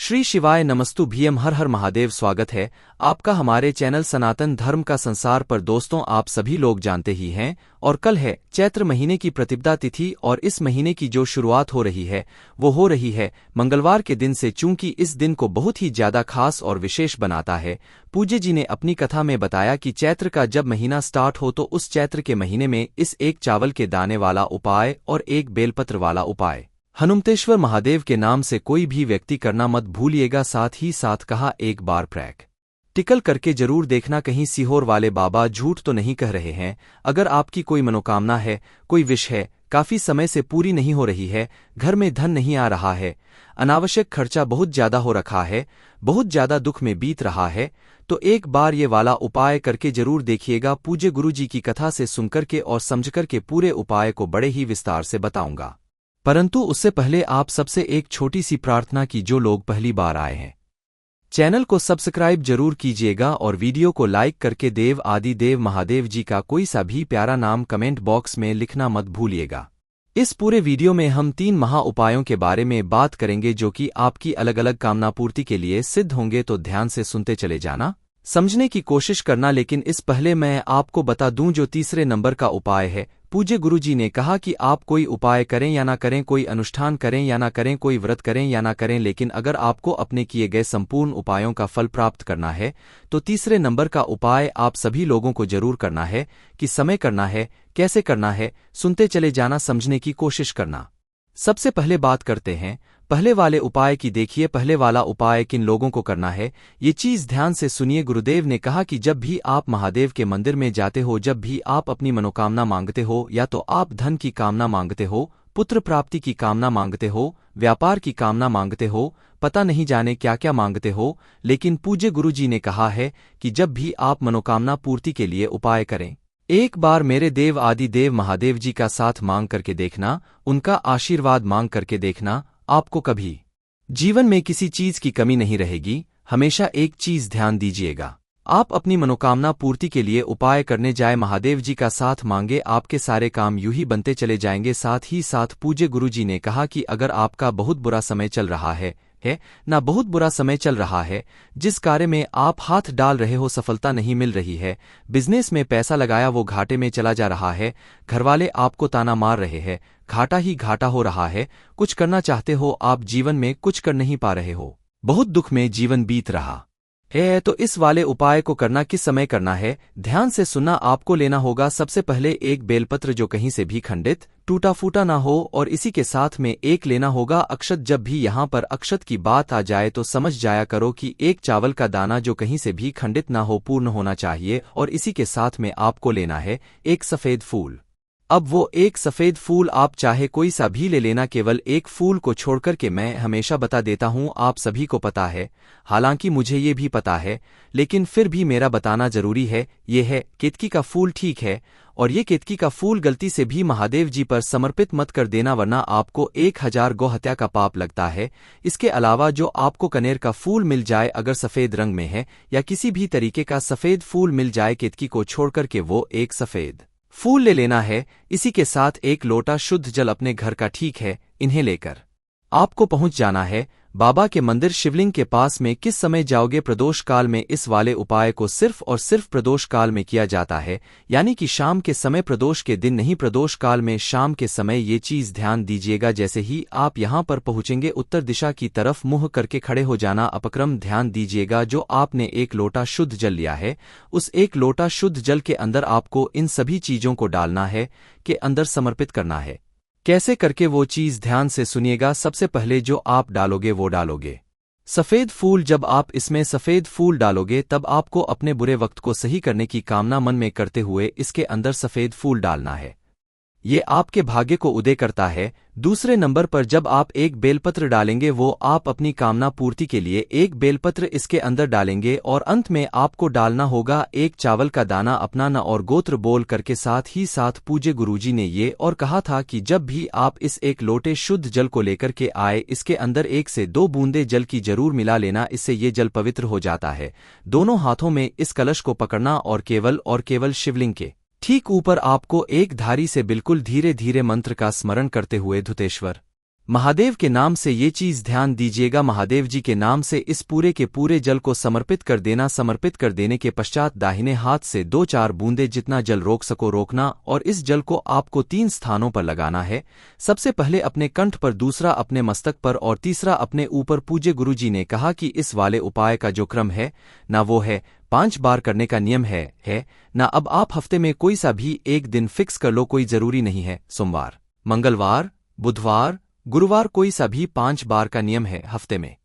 श्री शिवाय नमस्तु भीम हर हर महादेव। स्वागत है आपका हमारे चैनल सनातन धर्म का संसार पर। दोस्तों, आप सभी लोग जानते ही हैं और कल है चैत्र महीने की प्रतिपदा तिथि और इस महीने की जो शुरुआत हो रही है वो हो रही है मंगलवार के दिन से। चूंकि इस दिन को बहुत ही ज्यादा खास और विशेष बनाता है, पूज्य जी ने अपनी कथा में बताया कि चैत्र का जब महीना स्टार्ट हो तो उस चैत्र के महीने में इस एक चावल के दाने वाला उपाय और एक बेलपत्र वाला उपाय हनुमतेश्वर महादेव के नाम से कोई भी व्यक्ति करना मत भूलिएगा। साथ ही साथ कहा, एक बार प्रैक्टिकल करके जरूर देखना, कहीं सीहोर वाले बाबा झूठ तो नहीं कह रहे हैं। अगर आपकी कोई मनोकामना है, कोई विश है, काफी समय से पूरी नहीं हो रही है, घर में धन नहीं आ रहा है, अनावश्यक खर्चा बहुत ज्यादा हो रखा है, बहुत ज्यादा दुख में बीत रहा है, तो एक बार ये वाला उपाय करके जरूर देखिएगा। पूज्य गुरु जी की कथा से सुनकर के और समझकर के पूरे उपाय को बड़े ही विस्तार से बताऊंगा। परंतु उससे पहले आप सबसे एक छोटी सी प्रार्थना की, जो लोग पहली बार आए हैं चैनल को सब्सक्राइब जरूर कीजिएगा और वीडियो को लाइक करके देव आदि देव महादेव जी का कोई सा भी प्यारा नाम कमेंट बॉक्स में लिखना मत भूलिएगा। इस पूरे वीडियो में हम 3 महा उपायों के बारे में बात करेंगे जो कि आपकी अलग अलग कामना पूर्ति के लिए सिद्ध होंगे, तो ध्यान से सुनते चले जाना, समझने की कोशिश करना। लेकिन इस पहले मैं आपको बता दूं जो तीसरे नंबर का उपाय है। पूज्य गुरु जी ने कहा कि आप कोई उपाय करें या ना करें, कोई अनुष्ठान करें या ना करें, कोई व्रत करें या ना करें, लेकिन अगर आपको अपने किए गए संपूर्ण उपायों का फल प्राप्त करना है तो तीसरे नंबर का उपाय आप सभी लोगों को जरूर करना है। कि समय करना है, कैसे करना है, सुनते चले जाना, समझने की कोशिश करना। सबसे पहले बात करते हैं पहले वाले उपाय की। देखिए, पहले वाला उपाय किन लोगों को करना है, ये चीज ध्यान से सुनिए। गुरुदेव ने कहा कि जब भी आप महादेव के मंदिर में जाते हो, जब भी आप अपनी मनोकामना मांगते हो, या तो आप धन की कामना मांगते हो, पुत्र प्राप्ति की कामना मांगते हो, व्यापार की कामना मांगते हो, पता नहीं जाने क्या क्या मांगते हो, लेकिन पूज्य गुरु जी ने कहा है कि जब भी आप मनोकामना पूर्ति के लिए उपाय करें, एक बार मेरे देव आदि देव महादेव जी का साथ मांग करके देखना, उनका आशीर्वाद मांग करके देखना। आपको कभी जीवन में किसी चीज की कमी नहीं रहेगी। हमेशा एक चीज ध्यान दीजिएगा, आप अपनी मनोकामना पूर्ति के लिए उपाय करने जाए, महादेव जी का साथ मांगे, आपके सारे काम यूं ही बनते चले जाएंगे। साथ ही साथ पूज्य गुरु जी ने कहा कि अगर आपका बहुत बुरा समय चल रहा है ना बहुत बुरा समय चल रहा है, जिस कार्य में आप हाथ डाल रहे हो सफलता नहीं मिल रही है, बिजनेस में पैसा लगाया वो घाटे में चला जा रहा है, घरवाले आपको ताना मार रहे हैं, घाटा ही घाटा हो रहा है, कुछ करना चाहते हो आप जीवन में कुछ कर नहीं पा रहे हो, बहुत दुख में जीवन बीत रहा है, तो इस वाले उपाय को करना किस समय करना है, ध्यान से सुनना। आपको लेना होगा सबसे पहले एक बेलपत्र जो कहीं से भी खंडित टूटा फूटा ना हो, और इसी के साथ में एक लेना होगा अक्षत। जब भी यहाँ पर अक्षत की बात आ जाए तो समझ जाया करो कि एक चावल का दाना जो कहीं से भी खंडित ना हो, पूर्ण होना चाहिए। और इसी के साथ में आपको लेना है एक सफेद फूल। अब वो एक सफेद फूल आप चाहे कोई सा भी ले लेना, केवल एक फूल को छोड़कर के। मैं हमेशा बता देता हूं, आप सभी को पता है, हालांकि मुझे ये भी पता है, लेकिन फिर भी मेरा बताना जरूरी है। ये है केतकी का फूल, ठीक है। और ये केतकी का फूल गलती से भी महादेव जी पर समर्पित मत कर देना, वरना आपको 1000 गौ हत्या का पाप लगता है। इसके अलावा जो आपको कनेर का फूल मिल जाए, अगर सफेद रंग में है, या किसी भी तरीके का सफेद फूल मिल जाए, केतकी को छोड़कर के वो एक सफेद फूल ले लेना है। इसी के साथ एक लोटा शुद्ध जल अपने घर का, ठीक है। इन्हें लेकर आपको पहुंच जाना है बाबा के मंदिर शिवलिंग के पास में। किस समय जाओगे? प्रदोष काल में। इस वाले उपाय को सिर्फ और सिर्फ प्रदोष काल में किया जाता है, यानी कि शाम के समय, प्रदोष के दिन नहीं, प्रदोष काल में शाम के समय। ये चीज ध्यान दीजिएगा। जैसे ही आप यहां पर पहुंचेंगे, उत्तर दिशा की तरफ मुंह करके खड़े हो जाना। अपक्रम ध्यान दीजिएगा, जो आपने एक लोटा शुद्ध जल लिया है, उस एक लोटा शुद्ध जल के अंदर आपको इन सभी चीजों को डालना है, के अंदर समर्पित करना है। कैसे करके वो चीज ध्यान से सुनिएगा। सबसे पहले जो आप डालोगे वो डालोगे सफेद फूल। जब आप इसमें सफेद फूल डालोगे, तब आपको अपने बुरे वक्त को सही करने की कामना मन में करते हुए इसके अंदर सफेद फूल डालना है। ये आपके भाग्य को उदय करता है। दूसरे नंबर पर जब आप एक बेलपत्र डालेंगे, वो आप अपनी कामना पूर्ति के लिए एक बेलपत्र इसके अंदर डालेंगे। और अंत में आपको डालना होगा एक चावल का दाना, अपना न और गोत्र बोल करके। साथ ही साथ पूज्य गुरुजी ने ये और कहा था कि जब भी आप इस एक लोटे शुद्ध जल को लेकर के आए, इसके अंदर 1 से 2 बूंदे जल की जरूर मिला लेना, इससे ये जल पवित्र हो जाता है। दोनों हाथों में इस कलश को पकड़ना और केवल शिवलिंग के ठीक ऊपर आपको एक धारी से बिल्कुल धीरे धीरे मंत्र का स्मरण करते हुए धुतेश्वर महादेव के नाम से ये चीज ध्यान दीजिएगा, महादेव जी के नाम से इस पूरे के पूरे जल को समर्पित कर देना। समर्पित कर देने के पश्चात दाहिने हाथ से 2-4 बूंदे जितना जल रोक सको रोकना और इस जल को आपको 3 स्थानों पर लगाना है। सबसे पहले अपने कंठ पर, दूसरा अपने मस्तक पर और तीसरा अपने ऊपर। पूज्य गुरुजी ने कहा कि इस वाले उपाय का जो क्रम है ना वो है 5 बार करने का नियम है ना। अब आप हफ्ते में कोई सा भी एक दिन फिक्स कर लो, कोई जरूरी नहीं है। सोमवार, मंगलवार, बुधवार, गुरुवार, कोई सा भी 5 बार का नियम है। हफ्ते में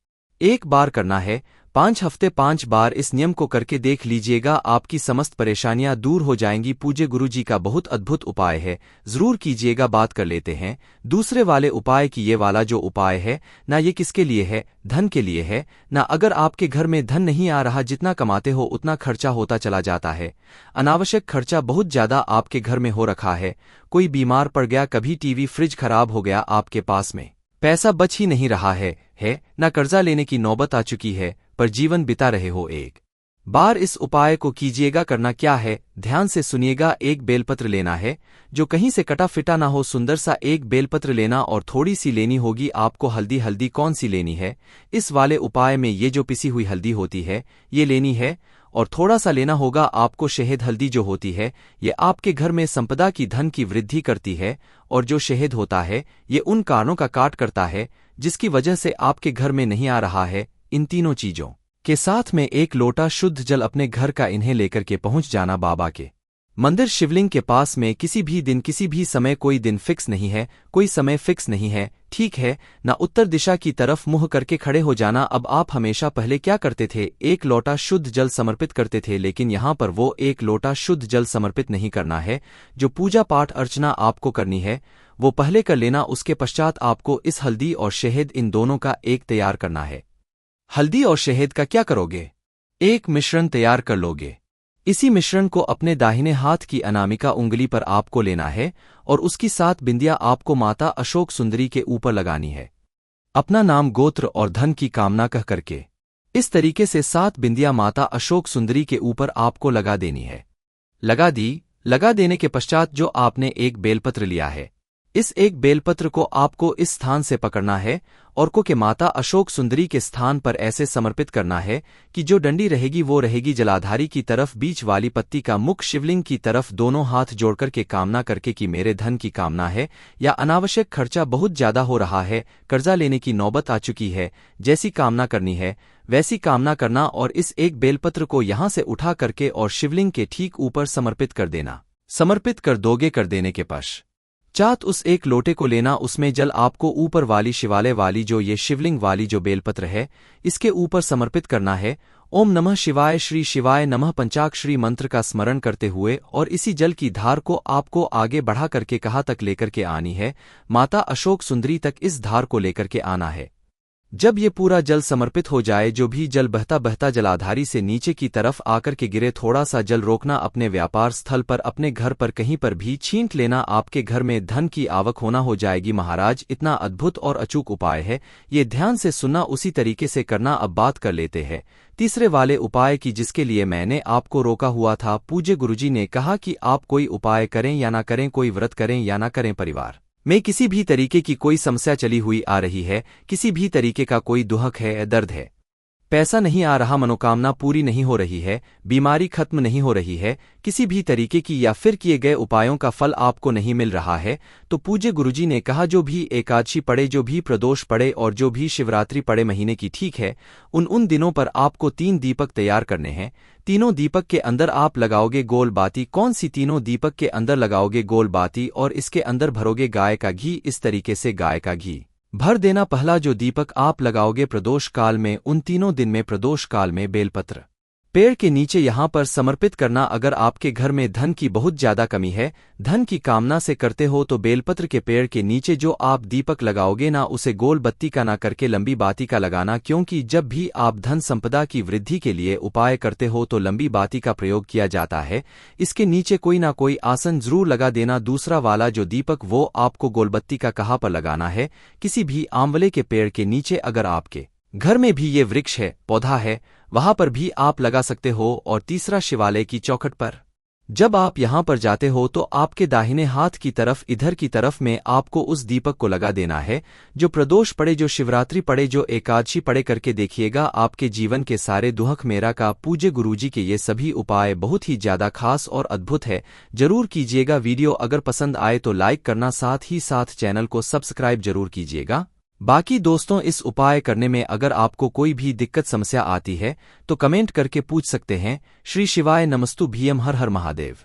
1 बार करना है। 5 हफ्ते 5 बार इस नियम को करके देख लीजिएगा, आपकी समस्त परेशानियां दूर हो जाएंगी। पूज्य गुरुजी का बहुत अद्भुत उपाय है, जरूर कीजिएगा। बात कर लेते हैं दूसरे वाले उपाय की। ये वाला जो उपाय है ना, ये किसके लिए है? धन के लिए है ना। अगर आपके घर में धन नहीं आ रहा, जितना कमाते हो उतना खर्चा होता चला जाता है, अनावश्यक खर्चा बहुत ज्यादा आपके घर में हो रखा है, कोई बीमार पड़ गया, कभी टीवी फ्रिज खराब हो गया, आपके पास में पैसा बच ही नहीं रहा है ना, कर्जा लेने की नौबत आ चुकी है, पर जीवन बिता रहे हो, एक बार इस उपाय को कीजिएगा। करना क्या है, ध्यान से सुनिएगा। एक बेलपत्र लेना है जो कहीं से कटा फिटा ना हो, सुंदर सा एक बेलपत्र लेना और थोड़ी सी लेनी होगी आपको हल्दी। हल्दी कौन सी लेनी है? इस वाले उपाय में ये जो पिसी हुई हल्दी होती है ये लेनी है। और थोड़ा सा लेना होगा आपको शहद। हल्दी जो होती है ये आपके घर में संपदा की, धन की वृद्धि करती है। और जो शहद होता है ये उन कारणों का काट करता है जिसकी वजह से आपके घर में नहीं आ रहा है। इन तीनों चीजों के साथ में 1 लोटा शुद्ध जल अपने घर का, इन्हें लेकर के पहुंच जाना बाबा के मंदिर शिवलिंग के पास में। किसी भी दिन, किसी भी समय, कोई दिन फिक्स नहीं है, कोई समय फिक्स नहीं है, ठीक है ना। उत्तर दिशा की तरफ मुंह करके खड़े हो जाना। अब आप हमेशा पहले क्या करते थे? 1 लोटा शुद्ध जल समर्पित करते थे, लेकिन यहां पर वो 1 लोटा शुद्ध जल समर्पित नहीं करना है। जो पूजा पाठ अर्चना आपको करनी है वो पहले कर लेना। उसके पश्चात आपको इस हल्दी और शहद, इन दोनों का एक तैयार करना है। हल्दी और शहद का क्या करोगे? एक मिश्रण तैयार कर लोगे। इसी मिश्रण को अपने दाहिने हाथ की अनामिका उंगली पर आपको लेना है और उसकी 7 बिंदियां आपको माता अशोक सुंदरी के ऊपर लगानी है। अपना नाम, गोत्र और धन की कामना कह करके इस तरीके से 7 बिंदियां माता अशोक सुंदरी के ऊपर आपको लगा देनी है। लगा दी। लगा देने के पश्चात जो आपने एक बेलपत्र लिया है, इस एक बेलपत्र को आपको इस स्थान से पकड़ना है और को के माता अशोक सुंदरी के स्थान पर ऐसे समर्पित करना है कि जो डंडी रहेगी वो रहेगी जलाधारी की तरफ, बीच वाली पत्ती का मुख शिवलिंग की तरफ, दोनों हाथ जोड़कर के कामना करके कि मेरे धन की कामना है या अनावश्यक खर्चा बहुत ज्यादा हो रहा है, कर्जा लेने की नौबत आ चुकी है, जैसी कामना करनी है वैसी कामना करना। और इस एक बेलपत्र को यहां से उठा करके और शिवलिंग के ठीक ऊपर समर्पित कर देना। समर्पित कर दोगे, कर देने के पश्चात उस एक लोटे को लेना, उसमें जल आपको ऊपर वाली शिवालय वाली, जो ये शिवलिंग वाली जो बेलपत्र है, इसके ऊपर समर्पित करना है। ओम नमः शिवाय, श्री शिवाय नमः पंचाक्षरी मंत्र का स्मरण करते हुए और इसी जल की धार को आपको आगे बढ़ा करके कहाँ तक लेकर के आनी है? माता अशोक सुंदरी तक इस धार को लेकर के आना है। जब ये पूरा जल समर्पित हो जाए, जो भी जल बहता बहता जलाधारी से नीचे की तरफ आकर के गिरे, थोड़ा सा जल रोकना, अपने व्यापार स्थल पर, अपने घर पर कहीं पर भी छींट लेना। आपके घर में धन की आवक होना हो जाएगी। महाराज, इतना अद्भुत और अचूक उपाय है, ये ध्यान से सुनना, उसी तरीके से करना। अब बात कर लेते हैं तीसरे वाले उपाय की, जिसके लिए मैंने आपको रोका हुआ था। पूज्य गुरुजी ने कहा कि आप कोई उपाय करें या ना करें, कोई व्रत करें या ना करें, परिवार में किसी भी तरीके की कोई समस्या चली हुई आ रही है, किसी भी तरीके का कोई दुहक है, दर्द है, पैसा नहीं आ रहा, मनोकामना पूरी नहीं हो रही है, बीमारी खत्म नहीं हो रही है, किसी भी तरीके की या फिर किए गए उपायों का फल आपको नहीं मिल रहा है, तो पूज्य गुरुजी ने कहा जो भी एकादशी पड़े, जो भी प्रदोष पड़े और जो भी शिवरात्रि पड़े महीने की, ठीक है, उन दिनों पर आपको 3 दीपक तैयार करने हैं। तीनों दीपक के अंदर आप लगाओगे गोल बाती। कौन सी? तीनों दीपक के अंदर लगाओगे गोल बाती और इसके अंदर भरोगे गाय का घी। इस तरीके से गाय का घी भर देना। पहला जो दीपक आप लगाओगे प्रदोष काल में, उन तीनों दिन में प्रदोष काल में बेलपत्र पेड़ के नीचे यहां पर समर्पित करना। अगर आपके घर में धन की बहुत ज्यादा कमी है, धन की कामना से करते हो, तो बेलपत्र के पेड़ के नीचे जो आप दीपक लगाओगे ना, उसे गोल बत्ती का ना करके लंबी बाती का लगाना। क्योंकि जब भी आप धन संपदा की वृद्धि के लिए उपाय करते हो तो लंबी बाती का प्रयोग किया जाता है। इसके नीचे कोई ना कोई आसन जरूर लगा देना। दूसरा वाला जो दीपक, वो आपको गोलबत्ती का कहाँ पर लगाना है? किसी भी आंवले के पेड़ के नीचे। अगर आपके घर में भी ये वृक्ष है, पौधा है, वहां पर भी आप लगा सकते हो। और तीसरा शिवालय की चौखट पर जब आप यहाँ पर जाते हो तो आपके दाहिने हाथ की तरफ इधर की तरफ में आपको उस दीपक को लगा देना है। जो प्रदोष पड़े, जो शिवरात्रि पड़े, जो एकादशी पड़े, करके देखिएगा आपके जीवन के सारे दुख मेरा का पूज्य गुरुजी के ये सभी उपाय बहुत ही ज्यादा खास और अद्भुत है। जरूर कीजिएगा। वीडियो अगर पसंद आए तो लाइक करना, साथ ही साथ चैनल को सब्सक्राइब जरूर कीजिएगा। बाकी दोस्तों, इस उपाय करने में अगर आपको कोई भी दिक्कत समस्या आती है तो कमेंट करके पूछ सकते हैं। श्री शिवाय नमस्तु भीम, हर हर महादेव।